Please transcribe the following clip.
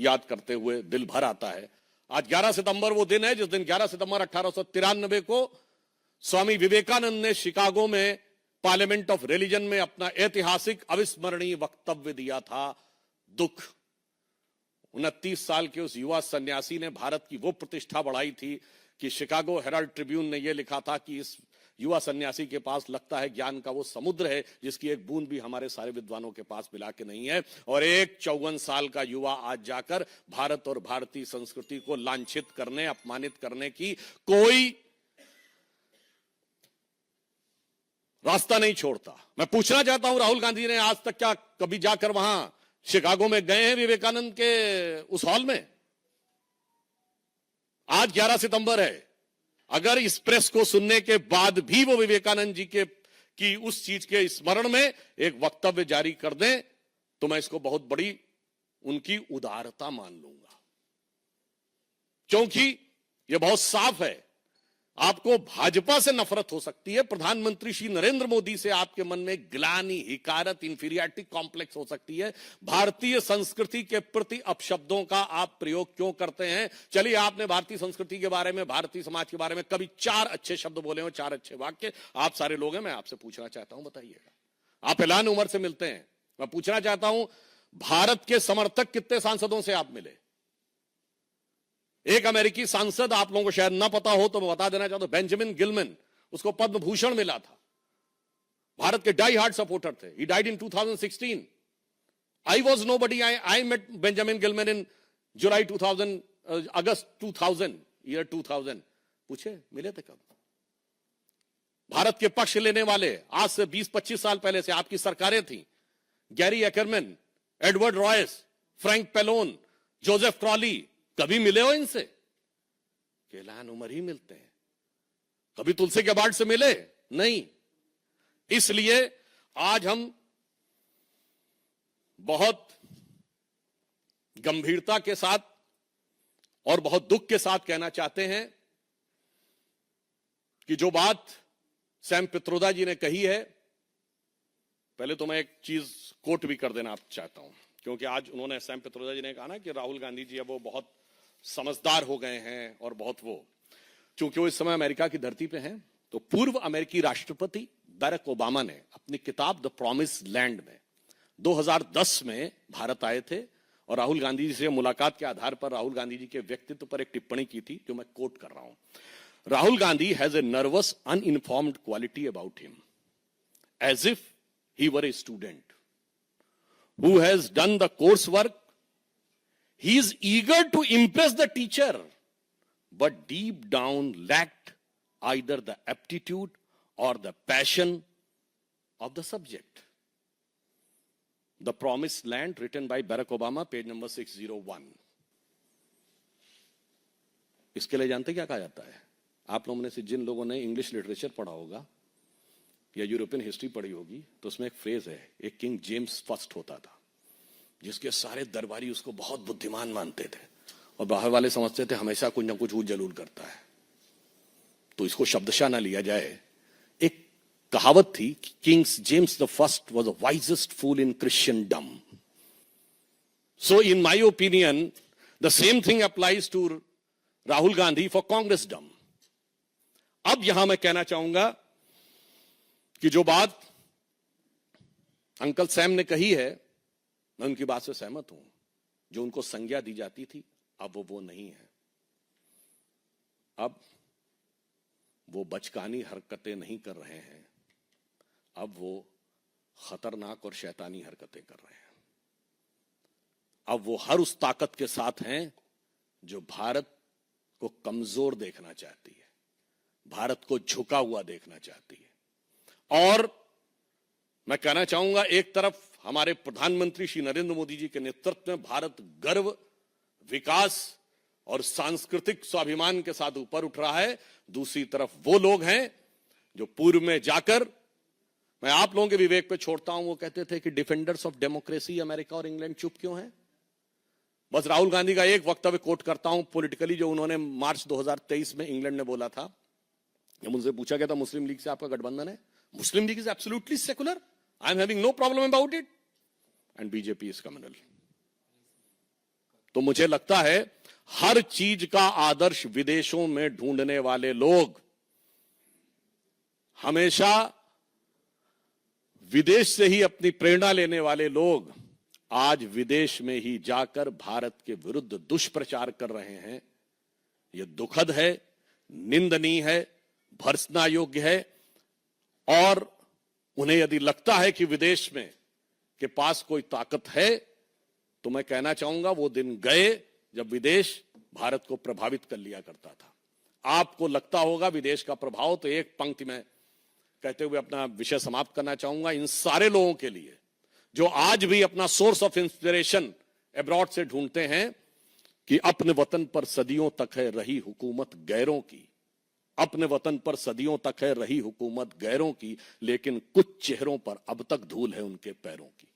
याद करते हुए दिल भर आता है। आज 11 सितंबर वो दिन है जिस दिन 11 सितंबर 1893 को स्वामी विवेकानंद ने शिकागो में पार्लियामेंट ऑफ रिलीजन में अपना ऐतिहासिक अविस्मरणीय वक्तव्य दिया था। दुख, 29 साल के उस युवा सन्यासी ने भारत की वो प्रतिष्ठा बढ़ाई थी कि शिकागो हेराल्ड ट्रिब्यून ने यह लिखा था कि इस युवा सन्यासी के पास लगता है ज्ञान का वो समुद्र है जिसकी एक बूंद भी हमारे सारे विद्वानों के पास मिला के नहीं है। और एक 54 साल का युवा आज जाकर भारत और भारतीय संस्कृति को लांछित करने, अपमानित करने की कोई रास्ता नहीं छोड़ता। मैं पूछना चाहता हूं, राहुल गांधी ने आज तक क्या कभी जाकर वहां शिकागो में गए हैं विवेकानंद के उस हॉल में? आज 11 सितंबर है, अगर इस प्रेस को सुनने के बाद भी वो विवेकानंद जी की उस चीज के स्मरण में एक वक्तव्य जारी कर दें तो मैं इसको बहुत बड़ी उनकी उदारता मान लूंगा, क्योंकि ये बहुत साफ है। आपको भाजपा से नफरत हो सकती है, प्रधानमंत्री श्री नरेंद्र मोदी से आपके मन में ग्लानि, हिकारत, इंफीरियरिटी कॉम्प्लेक्स हो सकती है। भारतीय संस्कृति के प्रति अपशब्दों का आप प्रयोग क्यों करते हैं? चलिए, आपने भारतीय संस्कृति के बारे में, भारतीय समाज के बारे में कभी 4 अच्छे शब्द बोले हो, 4 अच्छे वाक्य? आप सारे लोग हैं, मैं आपसे पूछना चाहता हूं, बताइएगा। आप ऐलान उमर से मिलते हैं, मैं पूछना चाहता हूं, भारत के समर्थक कितने सांसदों से आप मिले? एक अमेरिकी सांसद, आप लोगों को शायद ना पता हो तो मैं बता देना चाहता हूं, बेंजामिन गिलमैन, उसको पद्म भूषण मिला था। भारत के डाई हार्ड सपोर्टर थे। He died in 2016। I was nobody, I met Benjamin Gilman in July 2000, August 2000, year 2000। पूछे मिले थे कब? भारत के पक्ष लेने वाले आज से 20-25 साल पहले से आपकी सरकारें थी। Gary Ackerman, Edward Royce, Frank Pallone, Joseph Crowley, कभी मिले हो इनसे? ऐलान उमर ही मिलते हैं। कभी तुलसी गेबार्ड से मिले? नहीं। इसलिए आज हम बहुत गंभीरता के साथ और बहुत दुख के साथ कहना चाहते हैं कि जो बात सैम पित्रोदा जी ने कही है, पहले तो मैं एक चीज कोट भी कर देना चाहता हूं, क्योंकि आज उन्होंने, सैम पित्रोदा जी ने कहा ना कि राहुल गांधी जी अब वो बहुत समझदार हो गए हैं और बहुत वो, क्योंकि वो इस समय अमेरिका की धरती पे हैं। तो पूर्व अमेरिकी राष्ट्रपति बैरक ओबामा ने अपनी किताब द प्रॉमिस लैंड में 2010 में भारत आए थे और राहुल गांधी जी से मुलाकात के आधार पर राहुल गांधी जी के व्यक्तित्व पर एक टिप्पणी की थी, जो मैं कोट कर रहा हूं। Rahul Gandhi has a nervous uninformed quality about him, as if he were a student who has done the course work. He is eager to impress the teacher, but deep down lacked either the aptitude or the passion of the subject. The Promised Land, written by Barack Obama, page number 601. इसके लिए जानते क्या कहा जाता है? आप लोगों में से जिन लोगों ने इंग्लिश लिटरेचर पढ़ा होगा या यूरोपियन हिस्ट्री पढ़ी होगी, तो उसमें एक फ्रेज है, एक किंग जेम्स फर्स्ट होता था, जिसके सारे दरबारी उसको बहुत बुद्धिमान मानते थे और बाहर वाले समझते थे हमेशा कुछ ना कुछ जरूर करता है। तो इसको शब्दशः ना लिया जाए। एक कहावत थी, kings James the first was the wisest fool in Christendom. So in my opinion the same thing applies to Rahul Gandhi for Congressdom. अब यहां मैं कहना चाहूंगा कि जो बात अंकल सैम ने कही है, मैं उनकी बात से सहमत हूं। जो उनको संज्ञा दी जाती थी, अब वो नहीं है। अब वो बचकानी हरकतें नहीं कर रहे हैं, अब वो खतरनाक और शैतानी हरकतें कर रहे हैं। अब वो हर उस ताकत के साथ हैं जो भारत को कमजोर देखना चाहती है, भारत को झुका हुआ देखना चाहती है। और मैं कहना चाहूंगा, एक तरफ हमारे प्रधानमंत्री श्री नरेंद्र मोदी जी के नेतृत्व में भारत गर्व, विकास और सांस्कृतिक स्वाभिमान के साथ ऊपर उठ रहा है। दूसरी तरफ वो लोग हैं जो पूर्व में जाकर, मैं आप लोगों के विवेक पे छोड़ता हूं, वो कहते थे कि डिफेंडर्स ऑफ डेमोक्रेसी अमेरिका और इंग्लैंड चुप क्यों हैं। बस राहुल गांधी का एक वक्तव्य कोट करता हूं पॉलिटिकली, जो उन्होंने मार्च 2023 में इंग्लैंड में बोला था। जब उनसे पूछा गया था मुस्लिम लीग से आपका गठबंधन है, Muslim League is absolutely secular, I am having no problem about it, and BJP is communal. तो मुझे लगता है हर चीज का आदर्श विदेशों में ढूंढने वाले लोग हमेशा विदेश से ही अपनी प्रेरणा लेने वाले लोग आज विदेश में ही जाकर भारत के विरुद्ध दुष्प्रचार कर रहे हैं। यह दुखद है, निंदनीय है, भर्त्सना योग्य है। और उन्हें यदि लगता है कि विदेश में के पास कोई ताकत है, तो मैं कहना चाहूंगा वो दिन गए जब विदेश भारत को प्रभावित कर लिया करता था। आपको लगता होगा विदेश का प्रभाव, तो एक पंक्ति में कहते हुए अपना विषय समाप्त करना चाहूंगा। इन सारे लोगों के लिए जो आज भी अपना सोर्स ऑफ इंस्पिरेशन अब्रॉड से ढूंढते हैं कि अपने वतन पर सदियों तक है रही हुकूमत गैरों की, अपने वतन पर सदियों तक है रही हुकूमत गैरों की, लेकिन कुछ चेहरों पर अब तक धूल है उनके पैरों की।